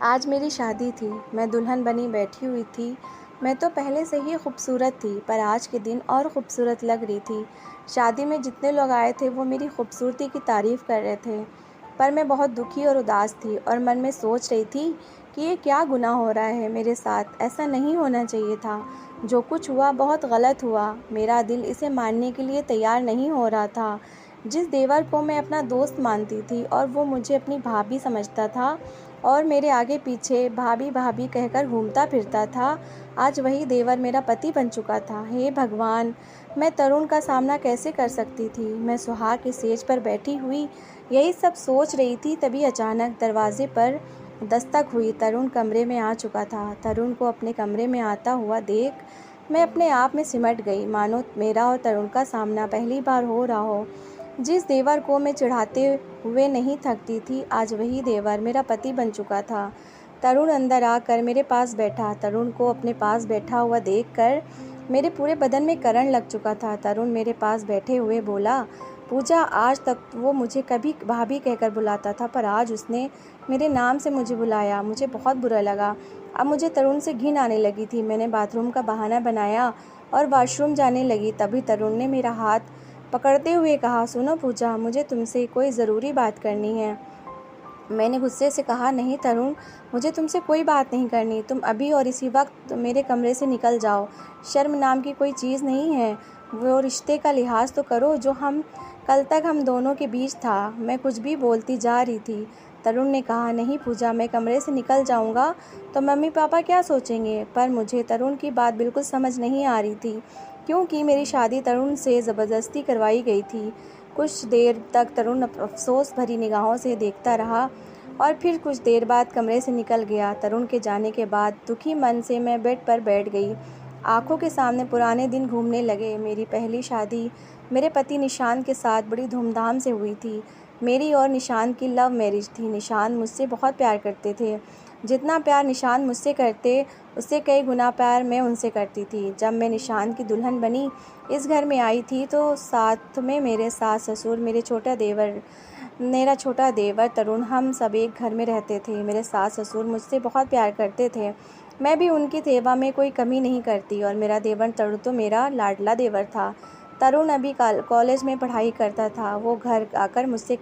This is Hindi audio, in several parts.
आज मेरी शादी थी। मैं दुल्हन बनी बैठी हुई थी। मैं तो पहले से ही खूबसूरत थी, पर आज के दिन और खूबसूरत लग रही थी। शादी में जितने लोग आए थे वो मेरी खूबसूरती की तारीफ़ कर रहे थे, पर मैं बहुत दुखी और उदास थी और मन में सोच रही थी कि ये क्या गुनाह हो रहा है मेरे साथ। ऐसा नहीं होना चाहिए था। जो कुछ हुआ बहुत गलत हुआ। मेरा दिल इसे मानने के लिए तैयार नहीं हो रहा था। जिस देवर को मैं अपना दोस्त मानती थी और वो मुझे अपनी भाभी समझता था और मेरे आगे पीछे भाभी भाभी कहकर घूमता फिरता था, आज वही देवर मेरा पति बन चुका था। हे भगवान! मैं तरुण का सामना कैसे कर सकती थी। मैं सुहाग की सेज पर बैठी हुई यही सब सोच रही थी, तभी अचानक दरवाजे पर दस्तक हुई। तरुण कमरे में आ चुका था। तरुण को अपने कमरे में आता हुआ देख मैं अपने आप में सिमट गई, मानो मेरा और तरुण का सामना पहली बार हो रहा हो। जिस देवर को मैं चिढ़ाते हुए नहीं थकती थी, आज वही देवर मेरा पति बन चुका था। तरुण अंदर आकर मेरे पास बैठा। तरुण को अपने पास बैठा हुआ देखकर मेरे पूरे बदन में करंट लग चुका था। तरुण मेरे पास बैठे हुए बोला, पूजा, आज तक वो मुझे कभी भाभी कहकर बुलाता था, पर आज उसने मेरे नाम से मुझे बुलाया। मुझे बहुत बुरा लगा। अब मुझे तरुण से घिन आने लगी थी। मैंने बाथरूम का बहाना बनाया और वॉशरूम जाने लगी। तभी तरुण ने मेरा हाथ पकड़ते हुए कहा, सुनो पूजा, मुझे तुमसे कोई ज़रूरी बात करनी है। मैंने गुस्से से कहा, नहीं तरुण, मुझे तुमसे कोई बात नहीं करनी। तुम अभी और इसी वक्त मेरे कमरे से निकल जाओ। शर्म नाम की कोई चीज़ नहीं है। वो रिश्ते का लिहाज तो करो जो कल तक हम दोनों के बीच था। मैं कुछ भी बोलती जा रही थी। तरुण ने कहा, नहीं पूजा, मैं कमरे से निकल जाऊंगा तो मम्मी पापा क्या सोचेंगे। पर मुझे तरुण की बात बिल्कुल समझ नहीं आ रही थी, क्योंकि मेरी शादी तरुण से ज़बरदस्ती करवाई गई थी। कुछ देर तक तरुण अफसोस भरी निगाहों से देखता रहा और फिर कुछ देर बाद कमरे से निकल गया। तरुण के जाने के बाद दुखी मन से मैं बेड पर बैठ गई। आंखों के सामने पुराने दिन घूमने लगे। मेरी पहली शादी मेरे पति निशांत के साथ बड़ी धूमधाम से हुई थी। मेरी और निशांत की लव मैरिज थी। निशांत मुझसे बहुत प्यार करते थे। जितना प्यार निशांत मुझसे करते, उससे कई गुना प्यार मैं उनसे करती थी। जब मैं निशांत की दुल्हन बनी इस घर में आई थी तो साथ में मेरे सास ससुर, मेरा छोटा देवर तरुण, हम सब एक घर में रहते थे। मेरे सास ससुर मुझसे बहुत प्यार करते थे। मैं भी उनकी सेवा में कोई कमी नहीं करती और मेरा देवर तरुण तो मेरा लाडला देवर था। तरुण अभी कॉलेज में पढ़ाई करता था। वो घर आकर मुझसे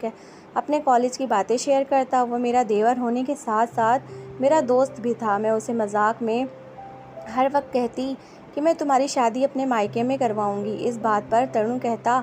अपने कॉलेज की बातें शेयर करता। वो मेरा देवर होने के साथ साथ मेरा दोस्त भी था। मैं उसे मजाक में हर वक्त कहती कि मैं तुम्हारी शादी अपने मायके में करवाऊंगी। इस बात पर तरुण कहता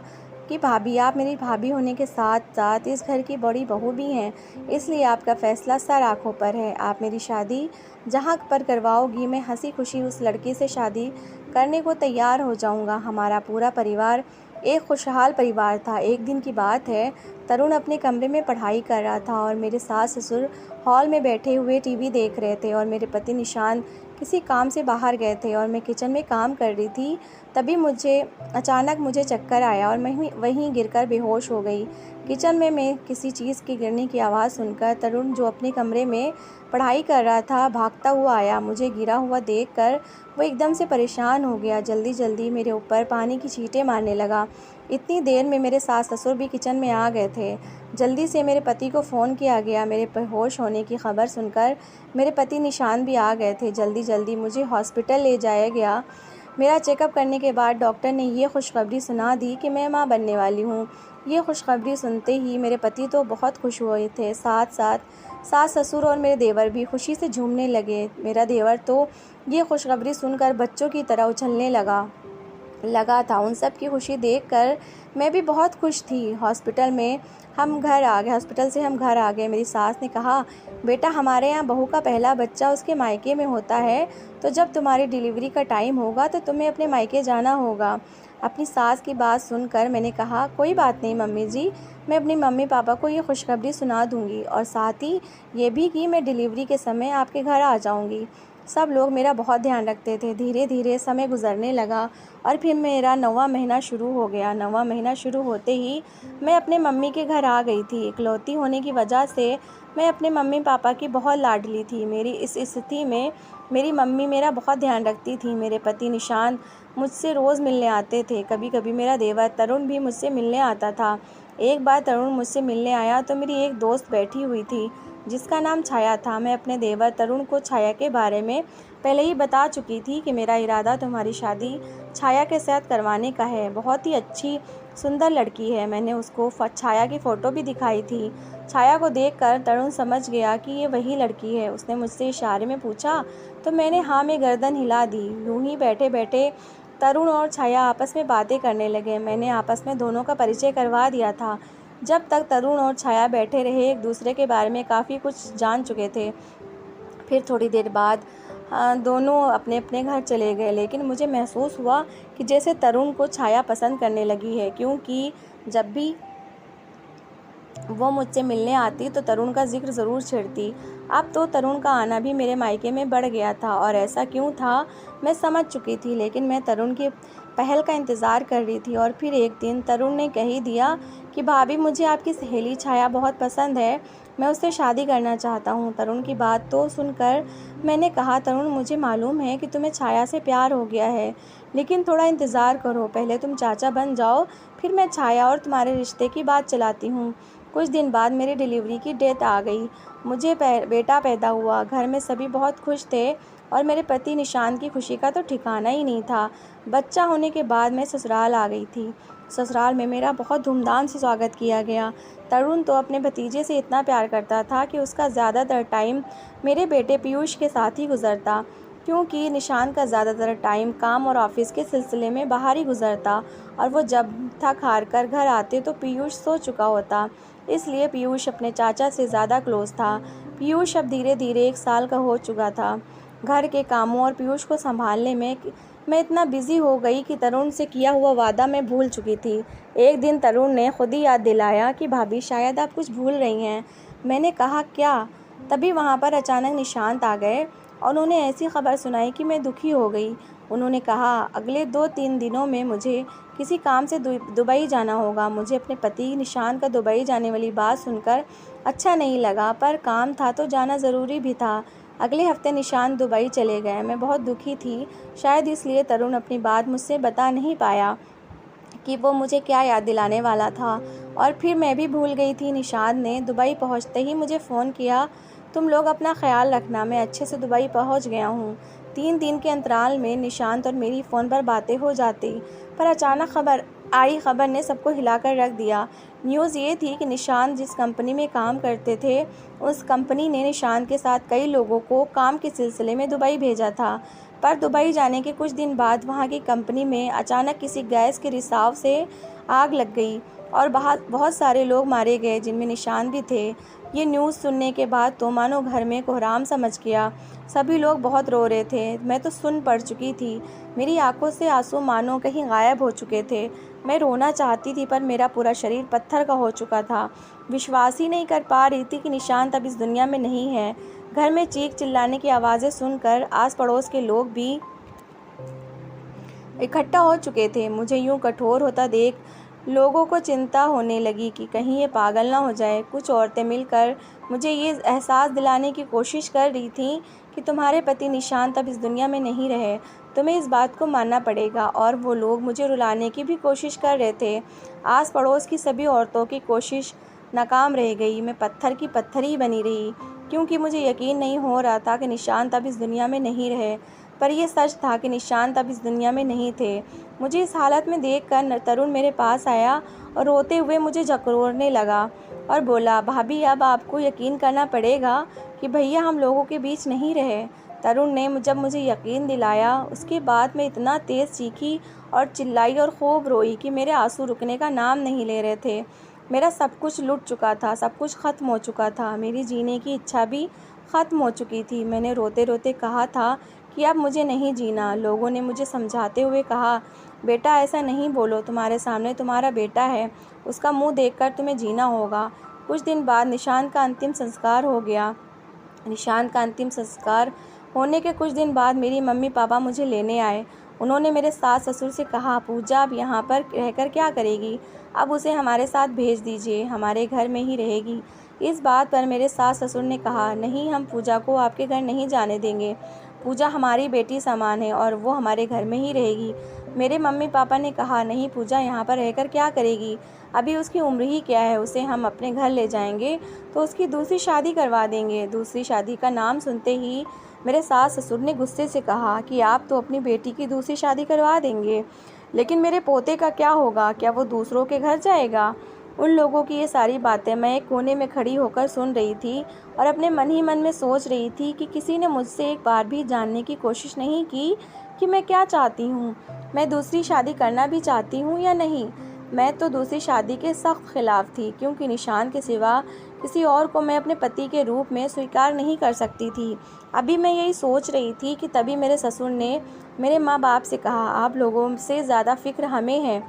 कि भाभी, आप मेरी भाभी होने के साथ साथ इस घर की बड़ी बहू भी हैं, इसलिए आपका फैसला सर आँखों पर है। आप मेरी शादी जहाँ पर करवाओगी, मैं हंसी खुशी उस लड़की से शादी करने को तैयार हो जाऊँगा। हमारा पूरा परिवार एक खुशहाल परिवार था। एक दिन की बात है, तरुण अपने कमरे में पढ़ाई कर रहा था और मेरे सास ससुर हॉल में बैठे हुए टीवी देख रहे थे और मेरे पति निशांत किसी काम से बाहर गए थे और मैं किचन में काम कर रही थी। तभी अचानक मुझे चक्कर आया और मैं वहीं गिरकर बेहोश हो गई। किचन में मैं किसी चीज़ की गिरने की आवाज़ सुनकर तरुण, जो अपने कमरे में पढ़ाई कर रहा था, भागता हुआ आया। मुझे गिरा हुआ देखकर वो एकदम से परेशान हो गया। जल्दी जल्दी मेरे ऊपर पानी की छींटे मारने लगा। इतनी देर में मेरे सास ससुर भी किचन में आ गए थे। जल्दी से मेरे पति को फ़ोन किया गया। मेरे बेहोश होने की खबर सुनकर मेरे पति निशांत भी आ गए थे। जल्दी जल्दी मुझे हॉस्पिटल ले जाया गया। मेरा चेकअप करने के बाद डॉक्टर ने ये खुशखबरी सुना दी कि मैं माँ बनने वाली हूँ। ये खुशखबरी सुनते ही मेरे पति तो बहुत खुश हुए थे, साथ साथ सास ससुर और मेरे देवर भी खुशी से झूमने लगे। मेरा देवर तो ये खुशखबरी सुनकर बच्चों की तरह उछलने लगा था। उन सब की खुशी देखकर मैं भी बहुत खुश थी। हॉस्पिटल से हम घर आ गए। मेरी सास ने कहा, बेटा, हमारे यहाँ बहू का पहला बच्चा उसके मायके में होता है, तो जब तुम्हारी डिलीवरी का टाइम होगा तो तुम्हें अपने मायके जाना होगा। अपनी सास की बात सुनकर मैंने कहा, कोई बात नहीं मम्मी जी, मैं अपनी मम्मी पापा को ये खुशखबरी सुना दूंगी और साथ ही ये भी कि मैं डिलीवरी के समय आपके घर आ जाऊंगी। सब लोग मेरा बहुत ध्यान रखते थे। धीरे धीरे समय गुजरने लगा और फिर मेरा 9वां महीना शुरू हो गया। 9वां महीना शुरू होते ही मैं अपने मम्मी के घर आ गई थी। इकलौती होने की वजह से मैं अपने मम्मी पापा की बहुत लाडली थी। मेरी इस स्थिति में मेरी मम्मी मेरा बहुत ध्यान रखती थी। मेरे पति निशांत मुझसे रोज़ मिलने आते थे। कभी कभी मेरा देवर तरुण भी मुझसे मिलने आता था। एक बार तरुण मुझसे मिलने आया तो मेरी एक दोस्त बैठी हुई थी जिसका नाम छाया था। मैं अपने देवर तरुण को छाया के बारे में पहले ही बता चुकी थी कि मेरा इरादा तुम्हारी शादी छाया के साथ करवाने का है। बहुत ही अच्छी सुंदर लड़की है। मैंने उसको छाया की फ़ोटो भी दिखाई थी। छाया को देखकर तरुण समझ गया कि ये वही लड़की है। उसने मुझसे इशारे में पूछा तो मैंने हाँ में गर्दन हिला दी। यूं ही बैठे बैठे तरुण और छाया आपस में बातें करने लगे। मैंने आपस में दोनों का परिचय करवा दिया था। जब तक तरुण और छाया बैठे रहे, एक दूसरे के बारे में काफ़ी कुछ जान चुके थे। फिर थोड़ी देर बाद दोनों अपने अपने घर चले गए, लेकिन मुझे महसूस हुआ कि जैसे तरुण को छाया पसंद करने लगी है, क्योंकि जब भी वो मुझसे मिलने आती तो तरुण का जिक्र ज़रूर छेड़ती। अब तो तरुण का आना भी मेरे मायके में बढ़ गया था, और ऐसा क्यों था मैं समझ चुकी थी, लेकिन मैं तरुण की पहल का इंतज़ार कर रही थी। और फिर एक दिन तरुण ने कह ही दिया कि भाभी, मुझे आपकी सहेली छाया बहुत पसंद है, मैं उससे शादी करना चाहता हूँ। तरुण की बात तो सुनकर मैंने कहा, तरुण, मुझे मालूम है कि तुम्हें छाया से प्यार हो गया है, लेकिन थोड़ा इंतज़ार करो। पहले तुम चाचा बन जाओ, फिर मैं छाया और तुम्हारे रिश्ते की बात चलाती हूँ। कुछ दिन बाद मेरी डिलीवरी की डेट आ गई। मुझे बेटा पैदा हुआ। घर में सभी बहुत खुश थे और मेरे पति निशांत की खुशी का तो ठिकाना ही नहीं था। बच्चा होने के बाद मैं ससुराल आ गई थी। ससुराल में मेरा बहुत धूमधाम से स्वागत किया गया। तरुण तो अपने भतीजे से इतना प्यार करता था कि उसका ज़्यादातर टाइम मेरे बेटे पीयूष के साथ ही गुजरता, क्योंकि निशांत का ज़्यादातर टाइम काम और ऑफिस के सिलसिले में बाहर ही गुजरता, और वो जब थक हार कर घर आते तो पीयूष सो चुका होता। इसलिए पीयूष अपने चाचा से ज़्यादा क्लोज था। पीयूष अब धीरे धीरे 1 साल का हो चुका था। घर के कामों और पीयूष को संभालने में मैं इतना बिजी हो गई कि तरुण से किया हुआ वादा मैं भूल चुकी थी। एक दिन तरुण ने खुद ही याद दिलाया कि भाभी, शायद आप कुछ भूल रही हैं। मैंने कहा, क्या? तभी वहाँ पर अचानक निशांत आ गए और उन्होंने ऐसी खबर सुनाई कि मैं दुखी हो गई। उन्होंने कहा, अगले 2-3 दिनों में मुझे किसी काम से दुबई जाना होगा। मुझे अपने पति निशांत का दुबई जाने वाली बात सुनकर अच्छा नहीं लगा, पर काम था तो जाना ज़रूरी भी था। अगले हफ्ते निशांत दुबई चले गए। मैं बहुत दुखी थी। शायद इसलिए तरुण अपनी बात मुझसे बता नहीं पाया कि वो मुझे क्या याद दिलाने वाला था, और फिर मैं भी भूल गई थी। निशांत ने दुबई पहुंचते ही मुझे फ़ोन किया, तुम लोग अपना ख्याल रखना, मैं अच्छे से दुबई पहुंच गया हूँ। 3 दिन के अंतराल में निशांत और मेरी फ़ोन पर बातें हो जाती, पर अचानक खबर ने सबको हिलाकर रख दिया। न्यूज़ ये थी कि निशांत जिस कंपनी में काम करते थे, उस कंपनी ने निशांत के साथ कई लोगों को काम के सिलसिले में दुबई भेजा था। पर दुबई जाने के कुछ दिन बाद वहाँ की कंपनी में अचानक किसी गैस के रिसाव से आग लग गई और बहुत सारे लोग मारे गए, जिनमें निशांत भी थे। ये न्यूज़ सुनने के बाद तो मानो घर में कोहराम समझ गया। सभी लोग बहुत रो रहे थे। मैं तो सुन पड़ चुकी थी। मेरी आंखों से आंसू मानो कहीं गायब हो चुके थे। मैं रोना चाहती थी, पर मेरा पूरा शरीर पत्थर का हो चुका था। विश्वास ही नहीं कर पा रही थी कि निशांत अब इस दुनिया में नहीं है। घर में चीख चिल्लाने की आवाज़ें सुनकर आस पड़ोस के लोग भी इकट्ठा हो चुके थे। मुझे यूं कठोर होता देख लोगों को चिंता होने लगी कि कहीं ये पागल ना हो जाए। कुछ औरतें मिलकर मुझे ये एहसास दिलाने की कोशिश कर रही थीं कि तुम्हारे पति निशांत अब इस दुनिया में नहीं रहे, तुम्हें इस बात को मानना पड़ेगा। और वो लोग मुझे रुलाने की भी कोशिश कर रहे थे। आस पड़ोस की सभी औरतों की कोशिश नाकाम रह गई। मैं पत्थर की पत्थर ही बनी रही, क्योंकि मुझे यकीन नहीं हो रहा था कि निशांत अब इस दुनिया में नहीं रहे। पर यह सच था कि निशांत अब इस दुनिया में नहीं थे। मुझे इस हालत में देखकर तरुण मेरे पास आया और रोते हुए मुझे झकझोरने लगा और बोला, भाभी, अब आपको यकीन करना पड़ेगा कि भैया हम लोगों के बीच नहीं रहे। तरुण ने जब मुझे यकीन दिलाया, उसके बाद मैं इतना तेज़ चीखी और चिल्लाई और खूब रोई कि मेरे आंसू रुकने का नाम नहीं ले रहे थे। मेरा सब कुछ लुट चुका था, सब कुछ ख़त्म हो चुका था। मेरी जीने की इच्छा भी ख़त्म हो चुकी थी। मैंने रोते रोते कहा था कि अब मुझे नहीं जीना। लोगों ने मुझे समझाते हुए कहा, बेटा ऐसा नहीं बोलो, तुम्हारे सामने तुम्हारा बेटा है, उसका मुंह देखकर तुम्हें जीना होगा। कुछ दिन बाद निशांत का अंतिम संस्कार हो गया। निशांत का अंतिम संस्कार होने के कुछ दिन बाद मेरी मम्मी पापा मुझे लेने आए। उन्होंने मेरे सास ससुर से कहा, पूजा अब यहाँ पर रहकर क्या करेगी, अब उसे हमारे साथ भेज दीजिए, हमारे घर में ही रहेगी। इस बात पर मेरे सास ससुर ने कहा, नहीं, हम पूजा को आपके घर नहीं जाने देंगे। पूजा हमारी बेटी समान है और वो हमारे घर में ही रहेगी। मेरे मम्मी पापा ने कहा, नहीं पूजा यहाँ पर रहकर क्या करेगी, अभी उसकी उम्र ही क्या है, उसे हम अपने घर ले जाएंगे तो उसकी दूसरी शादी करवा देंगे। दूसरी शादी का नाम सुनते ही मेरे सास ससुर ने गुस्से से कहा कि आप तो अपनी बेटी की दूसरी शादी करवा देंगे, लेकिन मेरे पोते का क्या होगा, क्या वो दूसरों के घर जाएगा। उन लोगों की ये सारी बातें मैं एक कोने में खड़ी होकर सुन रही थी और अपने मन ही मन में सोच रही थी कि किसी ने मुझसे एक बार भी जानने की कोशिश नहीं की कि मैं क्या चाहती हूँ, मैं दूसरी शादी करना भी चाहती हूँ या नहीं। मैं तो दूसरी शादी के सख्त खिलाफ थी, क्योंकि निशान के सिवा किसी और को मैं अपने पति के रूप में स्वीकार नहीं कर सकती थी। अभी मैं यही सोच रही थी कि तभी मेरे ससुर ने मेरे माँ बाप से कहा, आप लोगों से ज़्यादा फिक्र हमें है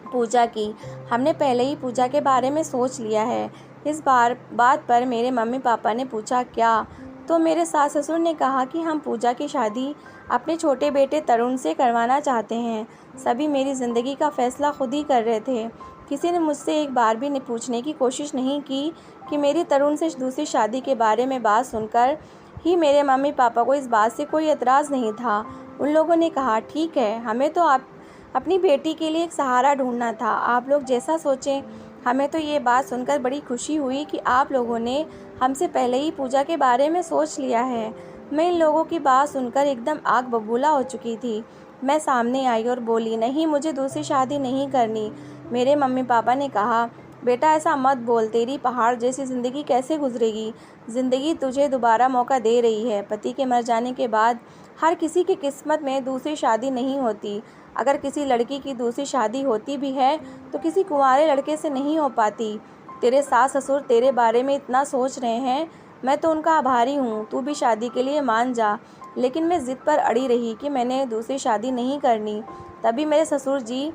पूजा की, हमने पहले ही पूजा के बारे में सोच लिया है। इस बात पर मेरे मम्मी पापा ने पूछा, क्या? तो मेरे सास ससुर ने कहा कि हम पूजा की शादी अपने छोटे बेटे तरुण से करवाना चाहते हैं। सभी मेरी ज़िंदगी का फ़ैसला खुद ही कर रहे थे। किसी ने मुझसे एक बार भी पूछने की कोशिश नहीं की कि मेरी तरुण से दूसरी शादी के बारे में बात सुनकर ही मेरे मम्मी पापा को इस बात से कोई एतराज़ नहीं था। उन लोगों ने कहा, ठीक है, हमें तो आप अपनी बेटी के लिए एक सहारा ढूंढना था, आप लोग जैसा सोचें। हमें तो ये बात सुनकर बड़ी खुशी हुई कि आप लोगों ने हमसे पहले ही पूजा के बारे में सोच लिया है। मैं इन लोगों की बात सुनकर एकदम आग बबूला हो चुकी थी। मैं सामने आई और बोली, नहीं, मुझे दूसरी शादी नहीं करनी। मेरे मम्मी पापा ने कहा, बेटा ऐसा मत बोल, तेरी पहाड़ जैसी ज़िंदगी कैसे गुजरेगी। ज़िंदगी तुझे दोबारा मौका दे रही है। पति के मर जाने के बाद हर किसी की किस्मत में दूसरी शादी नहीं होती। अगर किसी लड़की की दूसरी शादी होती भी है तो किसी कुंवारे लड़के से नहीं हो पाती। तेरे सास ससुर तेरे बारे में इतना सोच रहे हैं, मैं तो उनका आभारी हूँ। तू भी शादी के लिए मान जा। लेकिन मैं ज़िद पर अड़ी रही कि मैंने दूसरी शादी नहीं करनी। तभी मेरे ससुर जी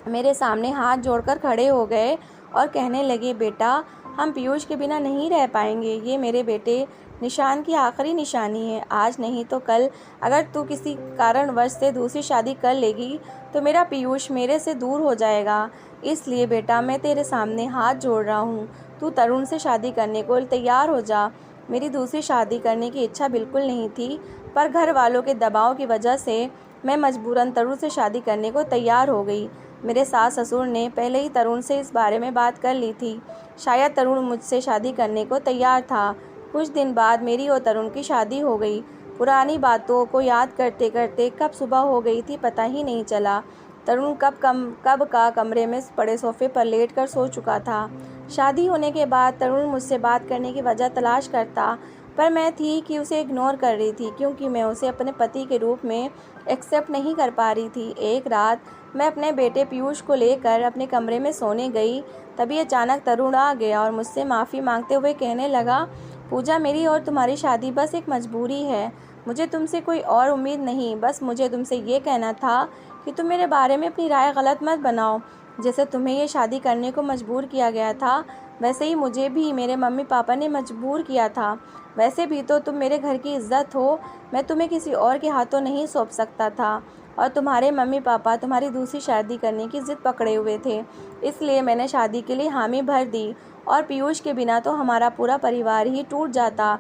मेरे सामने हाथ जोड़कर खड़े हो गए और कहने लगे, बेटा, हम पीयूष के बिना नहीं रह पाएंगे। ये मेरे बेटे निशान की आखिरी निशानी है। आज नहीं तो कल अगर तू किसी कारणवश से दूसरी शादी कर लेगी तो मेरा पीयूष मेरे से दूर हो जाएगा। इसलिए बेटा, मैं तेरे सामने हाथ जोड़ रहा हूँ, तू तरुण से शादी करने को तैयार हो जा। मेरी दूसरी शादी करने की इच्छा बिल्कुल नहीं थी, पर घर वालों के दबाव की वजह से मैं मजबूरन तरुण से शादी करने को तैयार हो गई। मेरे सास ससुर ने पहले ही तरुण से इस बारे में बात कर ली थी। शायद तरुण मुझसे शादी करने को तैयार था। कुछ दिन बाद मेरी और तरुण की शादी हो गई। पुरानी बातों को याद करते करते कब सुबह हो गई थी पता ही नहीं चला। तरुण कब का कमरे में पड़े सोफे पर लेट कर सो चुका था। शादी होने के बाद तरुण मुझसे बात करने की वजह तलाश करता, पर मैं थी कि उसे इग्नोर कर रही थी, क्योंकि मैं उसे अपने पति के रूप में एक्सेप्ट नहीं कर पा रही थी। एक रात मैं अपने बेटे पीयूष को लेकर अपने कमरे में सोने गई, तभी अचानक तरुण आ गया और मुझसे माफ़ी मांगते हुए कहने लगा, पूजा, मेरी और तुम्हारी शादी बस एक मजबूरी है। मुझे तुमसे कोई और उम्मीद नहीं, बस मुझे तुमसे ये कहना था कि तुम मेरे बारे में अपनी राय गलत मत बनाओ। जैसे तुम्हें ये शादी करने को मजबूर किया गया था, वैसे ही मुझे भी मेरे मम्मी पापा ने मजबूर किया था। वैसे भी तो तुम मेरे घर की इज्जत हो, मैं तुम्हें किसी और के हाथों नहीं सौंप सकता था। और तुम्हारे मम्मी पापा तुम्हारी दूसरी शादी करने की ज़िद पकड़े हुए थे, इसलिए मैंने शादी के लिए हामी भर दी। और पीयूष के बिना तो हमारा पूरा परिवार ही टूट जाता,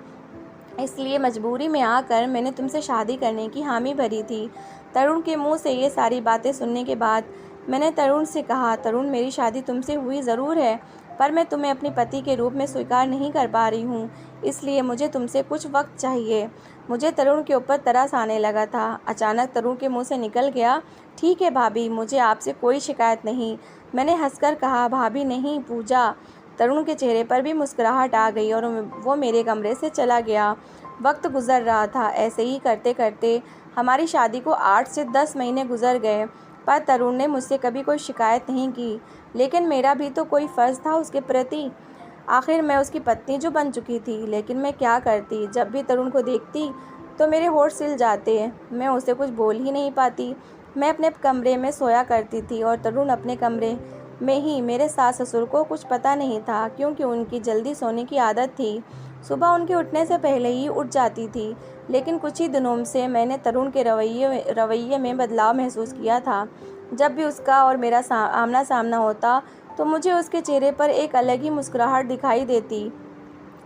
इसलिए मजबूरी में आकर मैंने तुमसे शादी करने की हामी भरी थी। तरुण के मुंह से ये सारी बातें सुनने के बाद मैंने तरुण से कहा, तरुण, मेरी शादी तुमसे हुई ज़रूर है, पर मैं तुम्हें अपने पति के रूप में स्वीकार नहीं कर पा रही हूँ, इसलिए मुझे तुमसे कुछ वक्त चाहिए। मुझे तरुण के ऊपर तरस आने लगा था। अचानक तरुण के मुंह से निकल गया, ठीक है भाभी, मुझे आपसे कोई शिकायत नहीं। मैंने हंसकर कहा, भाभी नहीं, पूजा। तरुण के चेहरे पर भी मुस्कुराहट आ गई और वो मेरे कमरे से चला गया। वक्त गुजर रहा था। ऐसे ही करते करते हमारी शादी को 8 से 10 महीने गुजर गए, पर तरुण ने मुझसे कभी कोई शिकायत नहीं की। लेकिन मेरा भी तो कोई फ़र्ज़ था उसके प्रति। आखिर मैं उसकी पत्नी जो बन चुकी थी, लेकिन मैं क्या करती। जब भी तरुण को देखती तो मेरे होठ सिल जाते। मैं उसे कुछ बोल ही नहीं पाती। मैं अपने कमरे में सोया करती थी और तरुण अपने कमरे में ही। मेरे सास ससुर को कुछ पता नहीं था, क्योंकि उनकी जल्दी सोने की आदत थी। सुबह उनके उठने से पहले ही उठ जाती थी। लेकिन कुछ ही दिनों से मैंने तरुण के रवैये में बदलाव महसूस किया था। जब भी उसका और मेरा आमना सामना होता तो मुझे उसके चेहरे पर एक अलग ही मुस्कुराहट दिखाई देती।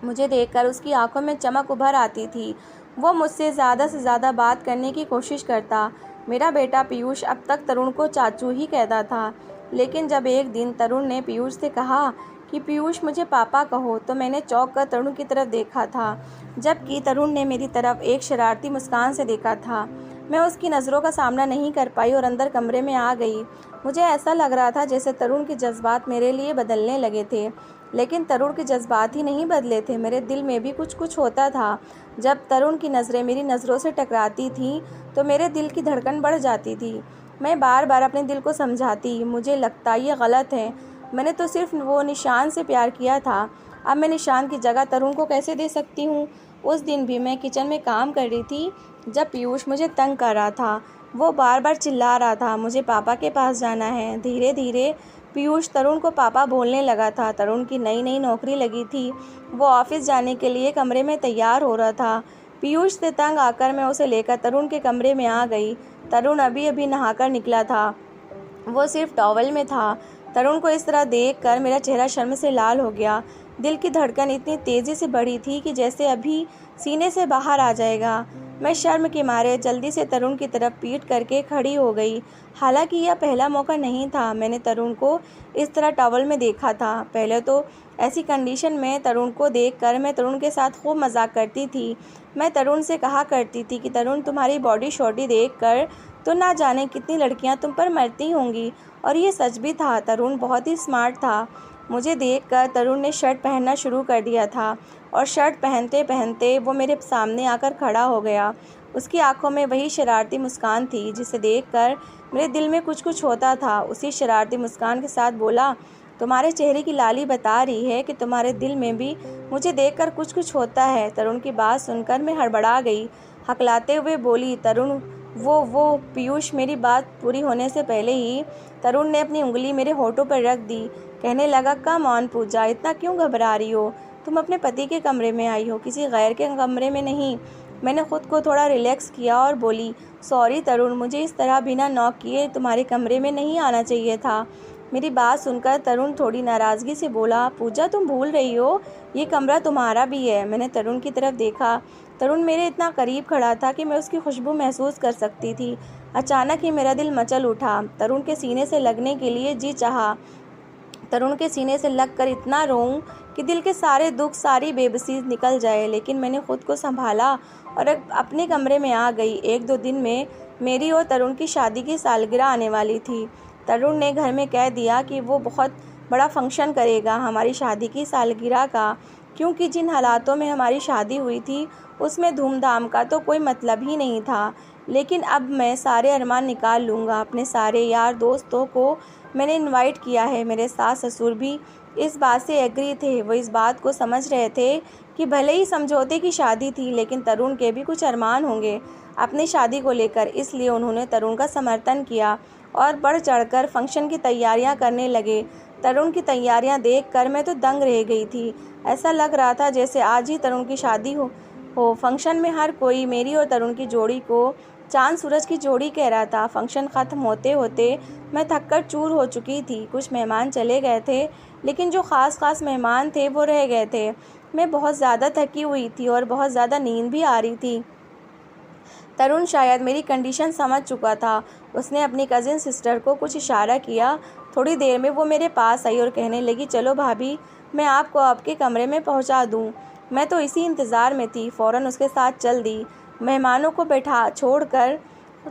मुझे देखकर उसकी आंखों में चमक उभर आती थी। वो मुझसे ज़्यादा से ज़्यादा बात करने की कोशिश करता। मेरा बेटा पीयूष अब तक तरुण को चाचू ही कहता था, लेकिन जब एक दिन तरुण ने पीयूष से कहा कि पीयूष मुझे पापा कहो, तो मैंने चौंक कर तरुण की तरफ देखा था, जबकि तरुण ने मेरी तरफ एक शरारती मुस्कान से देखा था। मैं उसकी नज़रों का सामना नहीं कर पाई और अंदर कमरे में आ गई। मुझे ऐसा लग रहा था जैसे तरुण के जज्बात मेरे लिए बदलने लगे थे, लेकिन तरुण के जज्बात ही नहीं बदले थे, मेरे दिल में भी कुछ कुछ होता था। जब तरुण की नज़रें मेरी नज़रों से टकराती थीं तो मेरे दिल की धड़कन बढ़ जाती थी। मैं बार बार अपने दिल को समझाती, मुझे लगता ये गलत है, मैंने तो सिर्फ वो निशान से प्यार किया था, अब मैं निशान की जगह तरुण को कैसे दे सकती हूँ। उस दिन भी मैं किचन में काम कर रही थी जब पीयूष मुझे तंग कर रहा था। वो बार बार चिल्ला रहा था, मुझे पापा के पास जाना है। धीरे धीरे पीयूष तरुण को पापा बोलने लगा था। तरुण की नई नई नौकरी लगी थी, वो ऑफिस जाने के लिए कमरे में तैयार हो रहा था। पीयूष से तंग आकर मैं उसे लेकर तरुण के कमरे में आ गई। तरुण अभी अभी नहाकर निकला था, वो सिर्फ टॉवल में था। तरुण को इस तरह देखकर मेरा चेहरा शर्म से लाल हो गया। दिल की धड़कन इतनी तेज़ी से बढ़ी थी कि जैसे अभी सीने से बाहर आ जाएगा। मैं शर्म के मारे जल्दी से तरुण की तरफ पीठ करके खड़ी हो गई। हालांकि यह पहला मौका नहीं था मैंने तरुण को इस तरह टॉवल में देखा था। पहले तो ऐसी कंडीशन में तरुण को देखकर मैं तरुण के साथ खूब मजाक करती थी। मैं तरुण से कहा करती थी कि तरुण, तुम्हारी बॉडी शॉडी देखकर तो ना जाने कितनी लड़कियां तुम पर मरती होंगी। और ये सच भी था, तरुण बहुत ही स्मार्ट था। मुझे देखकर तरुण ने शर्ट पहनना शुरू कर दिया था और शर्ट पहनते पहनते वो मेरे सामने आकर खड़ा हो गया। उसकी आंखों में वही शरारती मुस्कान थी जिसे देखकर मेरे दिल में कुछ कुछ होता था। उसी शरारती मुस्कान के साथ बोला, तुम्हारे चेहरे की लाली बता रही है कि तुम्हारे दिल में भी मुझे देखकर कुछ कुछ होता है। तरुण की बात सुनकर मैं हड़बड़ा गई। हकलाते हुए बोली, तरुण वो पीयूष। मेरी बात पूरी होने से पहले ही तरुण ने अपनी उंगली मेरे होठों पर रख दी। कहने लगा, कम ऑन पूजा, इतना क्यों घबरा रही हो? तुम अपने पति के कमरे में आई हो, किसी गैर के कमरे में नहीं। मैंने खुद को थोड़ा रिलैक्स किया और बोली, सॉरी तरुण, मुझे इस तरह बिना नॉक किए तुम्हारे कमरे में नहीं आना चाहिए था। मेरी बात सुनकर तरुण थोड़ी नाराज़गी से बोला, पूजा तुम भूल रही हो, ये कमरा तुम्हारा भी है। मैंने तरुण की तरफ देखा। तरुण मेरे इतना करीब खड़ा था कि मैं उसकी खुशबू महसूस कर सकती थी। अचानक ही मेरा दिल मचल उठा। तरुण के सीने से लगने के लिए जी चाहा। तरुण के सीने से लगकर इतना रोऊं कि दिल के सारे दुख, सारी बेबसी निकल जाए, लेकिन मैंने खुद को संभाला और अपने कमरे में आ गई। 1-2 दिन में मेरी और तरुण की शादी की सालगिरह आने वाली थी। तरुण ने घर में कह दिया कि वो बहुत बड़ा फंक्शन करेगा हमारी शादी की सालगिरह का, क्योंकि जिन हालातों में हमारी शादी हुई थी उसमें धूमधाम का तो कोई मतलब ही नहीं था। लेकिन अब मैं सारे अरमान निकाल लूँगा। अपने सारे यार दोस्तों को मैंने इनवाइट किया है। मेरे सास ससुर भी इस बात से एग्री थे। वो इस बात को समझ रहे थे कि भले ही समझौते की शादी थी, लेकिन तरुण के भी कुछ अरमान होंगे अपनी शादी को लेकर, इसलिए उन्होंने तरुण का समर्थन किया और बढ़ चढ़कर फंक्शन की तैयारियां करने लगे। तरुण की तैयारियां देखकर मैं तो दंग रह गई थी। ऐसा लग रहा था जैसे आज ही तरुण की शादी हो। फंक्शन में हर कोई मेरी और तरुण की जोड़ी को चांद सूरज की जोड़ी कह रहा था। फंक्शन ख़त्म होते होते मैं थककर चूर हो चुकी थी। कुछ मेहमान चले गए थे, लेकिन जो ख़ास मेहमान थे वो रह गए थे। मैं बहुत ज़्यादा थकी हुई थी और बहुत ज़्यादा नींद भी आ रही थी। तरुण शायद मेरी कंडीशन समझ चुका था। उसने अपनी कज़िन सिस्टर को कुछ इशारा किया। थोड़ी देर में वो मेरे पास आई और कहने लगी, चलो भाभी, मैं आपको आपके कमरे में पहुंचा दूं। मैं तो इसी इंतज़ार में थी, फ़ौरन उसके साथ चल दी। मेहमानों को बैठा छोड़कर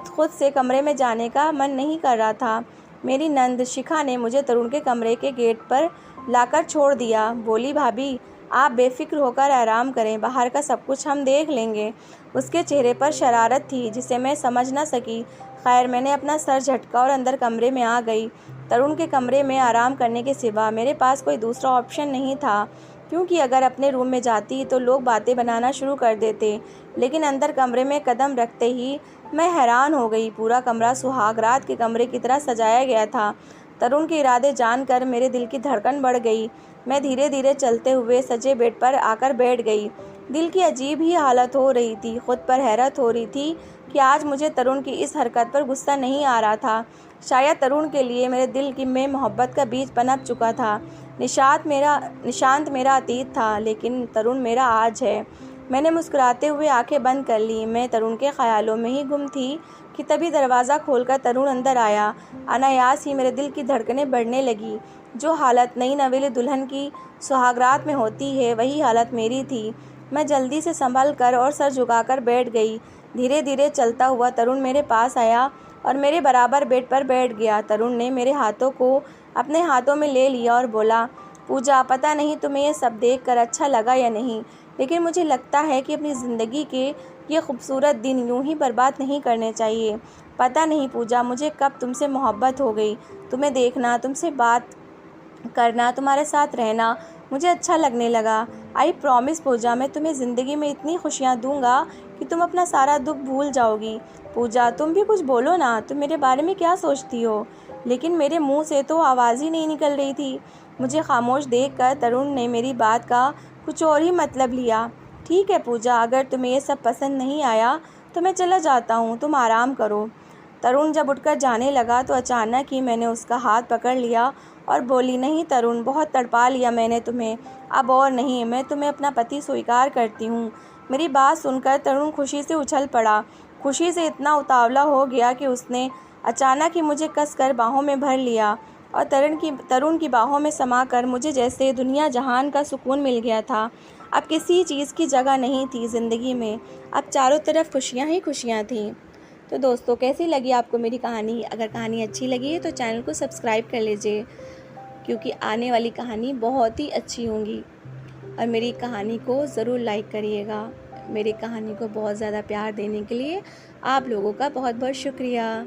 खुद से कमरे में जाने का मन नहीं कर रहा था। मेरी नंद शिखा ने मुझे तरुण के कमरे के गेट पर लाकर छोड़ दिया। बोली, भाभी आप बेफिक्र होकर आराम करें, बाहर का सब कुछ हम देख लेंगे। उसके चेहरे पर शरारत थी जिसे मैं समझ न सकी। खैर, मैंने अपना सर झटका और अंदर कमरे में आ गई। तरुण के कमरे में आराम करने के सिवा मेरे पास कोई दूसरा ऑप्शन नहीं था, क्योंकि अगर अपने रूम में जाती तो लोग बातें बनाना शुरू कर देते। लेकिन अंदर कमरे में कदम रखते ही मैं हैरान हो गई। पूरा कमरा सुहागरात के कमरे की तरह सजाया गया था। तरुण के इरादे जानकर मेरे दिल की धड़कन बढ़ गई। मैं धीरे धीरे चलते हुए सजे बेड पर आकर बैठ गई। दिल की अजीब ही हालत हो रही थी। खुद पर हैरत हो रही थी कि आज मुझे तरुण की इस हरकत पर गुस्सा नहीं आ रहा था। शायद तरुण के लिए मेरे दिल की में मोहब्बत का बीज पनप चुका था। निशांत मेरा अतीत था, लेकिन तरुण मेरा आज है। मैंने मुस्कुराते हुए आंखें बंद कर लीं। मैं तरुण के ख्यालों में ही गुम थी कि तभी दरवाज़ा खोलकर तरुण अंदर आया। अनायास ही मेरे दिल की धड़कनें बढ़ने लगी। जो हालत नई नवेली दुल्हन की सुहागरात में होती है, वही हालत मेरी थी। मैं जल्दी से संभल कर और सर झुकाकर बैठ गई। धीरे धीरे चलता हुआ तरुण मेरे पास आया और मेरे बराबर बेड पर बैठ गया। तरुण ने मेरे हाथों को अपने हाथों में ले लिया और बोला, पूजा, पता नहीं तुम्हें ये सब देखकर अच्छा लगा या नहीं, लेकिन मुझे लगता है कि अपनी ज़िंदगी के ये खूबसूरत दिन यूं ही बर्बाद नहीं करने चाहिए। पता नहीं पूजा, मुझे कब तुमसे मोहब्बत हो गई। तुम्हें देखना, तुमसे बात करना, तुम्हारे साथ रहना मुझे अच्छा लगने लगा। आई प्रॉमिस पूजा, मैं तुम्हें ज़िंदगी में इतनी खुशियाँ दूंगा कि तुम अपना सारा दुख भूल जाओगी। पूजा, तुम भी कुछ बोलो ना, तुम मेरे बारे में क्या सोचती हो? लेकिन मेरे मुंह से तो आवाज़ ही नहीं निकल रही थी। मुझे खामोश देखकर तरुण ने मेरी बात का कुछ और ही मतलब लिया। ठीक है पूजा, अगर तुम्हें ये सब पसंद नहीं आया तो मैं चला जाता हूँ, तुम आराम करो। तरुण जब उठकर जाने लगा तो अचानक ही मैंने उसका हाथ पकड़ लिया और बोली, नहीं तरुण, बहुत तड़पा लिया मैंने तुम्हें, अब और नहीं, मैं तुम्हें अपना पति स्वीकार करती हूँ। मेरी बात सुनकर तरुण खुशी से उछल पड़ा। खुशी से इतना उतावला हो गया कि उसने अचानक ही मुझे कसकर बाहों में भर लिया और तरुण की बाहों में समाकर मुझे जैसे दुनिया जहान का सुकून मिल गया था। अब किसी चीज़ की जगह नहीं थी ज़िंदगी में, अब चारों तरफ खुशियाँ ही खुशियाँ थीं। तो दोस्तों, कैसी लगी आपको मेरी कहानी? अगर कहानी अच्छी लगी है तो चैनल को सब्सक्राइब कर लीजिए, क्योंकि आने वाली कहानी बहुत ही अच्छी होंगी। और मेरी कहानी को ज़रूर लाइक करिएगा। मेरी कहानी को बहुत ज़्यादा प्यार देने के लिए आप लोगों का बहुत बहुत शुक्रिया।